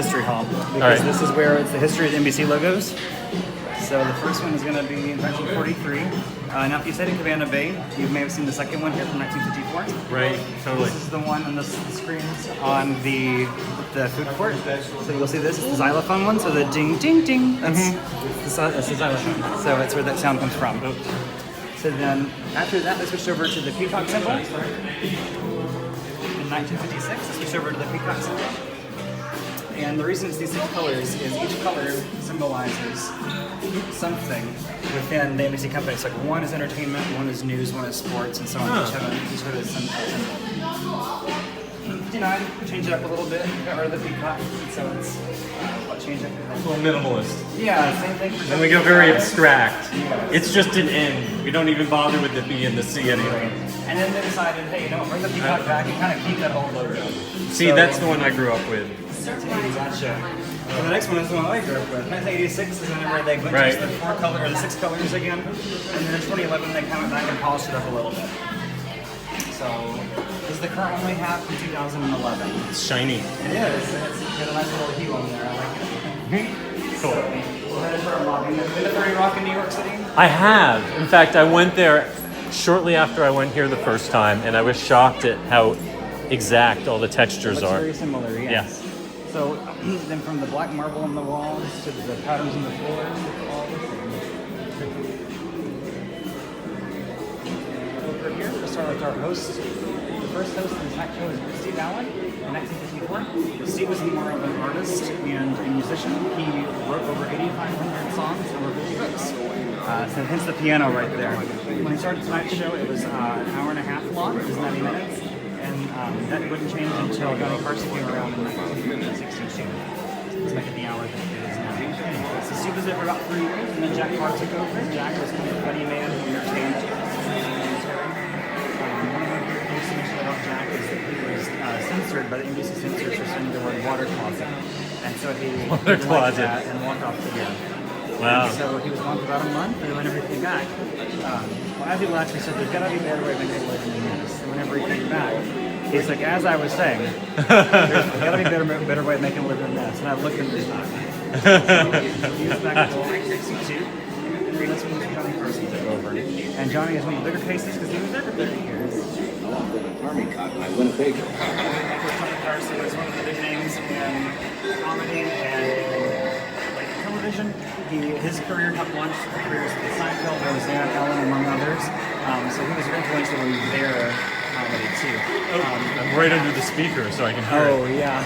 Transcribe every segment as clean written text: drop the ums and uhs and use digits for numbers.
history hall, because this is where it's the history of the NBC logos. So the first one is going to be 1943. Now, if you stayed in Cabana Bay, you may have seen the second one here from 1954. Right, totally. This is the one on the screens on the food court. So you'll see this is the xylophone one. So the ding, ding, ding. That's the xylophone. So that's where that sound comes from. So then after that, they switched over to the peacock symbol. In 1956, they switched over to the peacock symbol. And the reason it's these 6 colors is each color symbolizes something within the NBC company. So like one is entertainment, one is news, one is sports, and so on. Each have a symbol. 59, change it up a little bit, got rid of the peacock, so it's change it. A little minimalist. Yeah, same thing. Then we go very abstract. It's just an N. We don't even bother with the B and the C anymore. And then they decided, hey, you know what, bring the peacock back and kind of keep that old logo. See, that's the one I grew up with. Gotcha. Well, the next one is the one I grew up with. 1986 is whenever they went to the 4 color or the 6 colors again, and then in 2011 they kind of back and polished it up a little bit. So this is the current one we have from 2011. It's shiny. It is. It's got a nice little hue on there. I like it. Cool. So, we'll head into our lobby. Been to 30 Rock in New York City? I have. In fact, I went there shortly after I went here the first time, and I was shocked at how exact all the textures are. Very similar, yes. Yeah. So then from the black marble on the walls to the patterns on the floors, it's all the same. Over here, we'll start with our host. The first host of this night show is Fallon in 1954. Steve was more of an artist and a musician. He wrote over 8,500 songs and over 50 books. So hence the piano right there. When he started tonight's show, it was an hour and a half long. It was 90 minutes. And that wouldn't change until Johnny Carson came around in 1962. Let's make it the hour that it is now. So Steve was there for about 3 years, and then Jack Parr took over. Jack was kind of a funny man who understands military. One of the things to mention about Jack is that he was censored by the NBC censors for saying the word water closet. And so he water closet that and walked off the air. Wow. And so he was gone for about a month, and whenever he came back, well, as he left, he said, there's got to be a better way to make it live than this. And whenever he came back, he's like, as I was saying, there's got to be a better way of making a live than this. And I looked at him. So he was back until 1962. And that's when Johnny Carson took over. And Johnny has one of the bigger cases because he was there for 30 years. Army cotton, I Winnebago. Johnny Carson was one of the big names in comedy and television. His career helped launch the careers of Seinfeld, Roseanne, Ellen, among others. So he was very influential in their comedy too. I'm right under the speaker, so I can hear it. Yeah.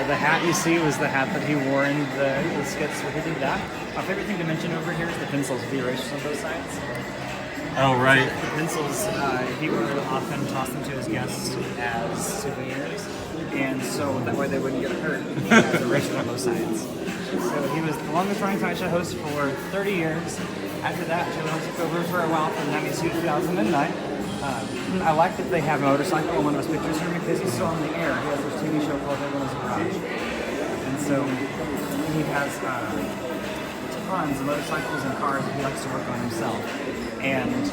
The hat you see was the hat that he wore in the skits where he did that. My favorite thing to mention over here is the pencils, the erasers on both sides. Oh, right. The pencils, he would often toss them to his guests as souvenirs, and so that way they wouldn't get hurt. He has erasers on both sides. So he was the longest running talk show host for 30 years. After that, Joe took over for a while from 92 to 2009. I like that they have a motorcycle in one of his pictures here because he's still on the air. He has this TV show called Everyone's Garage. And so he has tons of motorcycles and cars that he likes to work on himself. And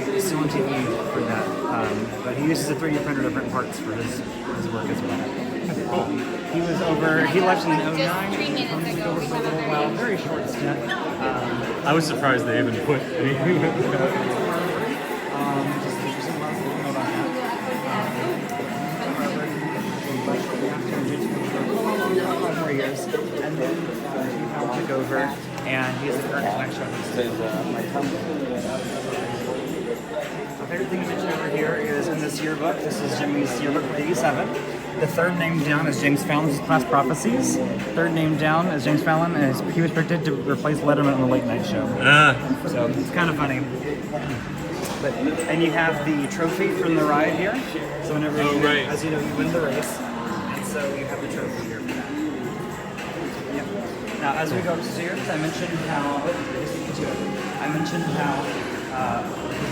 he is still on TV for that. But he uses a 3D printer to print parts for his work as well. He left in 09, he took over for a little while, very short stint. I was surprised they even put anything with that. Just interesting, a lot of people know about that. 5 more years, and then he took over, and he's the current Tonight Show host. My favorite thing to mention over here is in this yearbook, this is Jimmy's yearbook for 87. The third name down is James Fallon's Class Prophecies. Third name down is James Fallon, and he was predicted to replace Letterman on the Late Night Show. So it's kind of funny. And you have the trophy from the ride here. So whenever as you know, you win the race, and so you have the trophy here for that. Yeah. Now, as we go upstairs, I mentioned how this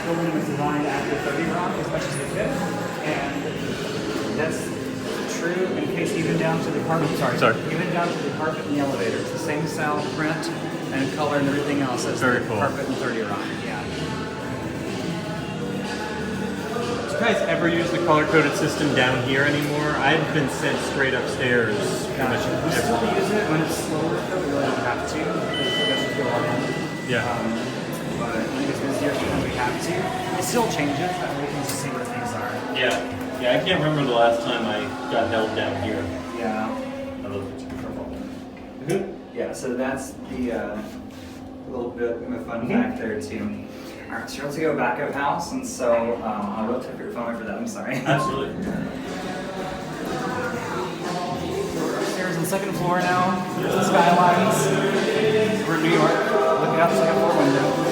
building was designed after 30 Rock as much as they could, and that's true in case even down to the carpet. Even down to the carpet in the elevator. It's the same style, print, and color, and everything else as very the cool. Carpet and 30 Rock. Yeah. you guys ever use the color-coded system down here anymore? I've been sent straight upstairs. Pretty much We still use it when it's slower, though we really don't have to. It doesn't feel like Yeah. but when it's busier, sometimes we have to. It still changes, but we can just see where things are. Yeah. Yeah, I can't remember the last time I got held down here. Yeah. I love it. Yeah, so that's the little bit of a fun fact there too. Alright, so you're about to go back of house, and so I will take your phone for that, I'm sorry. Absolutely. We're upstairs on the second floor now. There's the skylines. We're in New York, looking out the second floor window.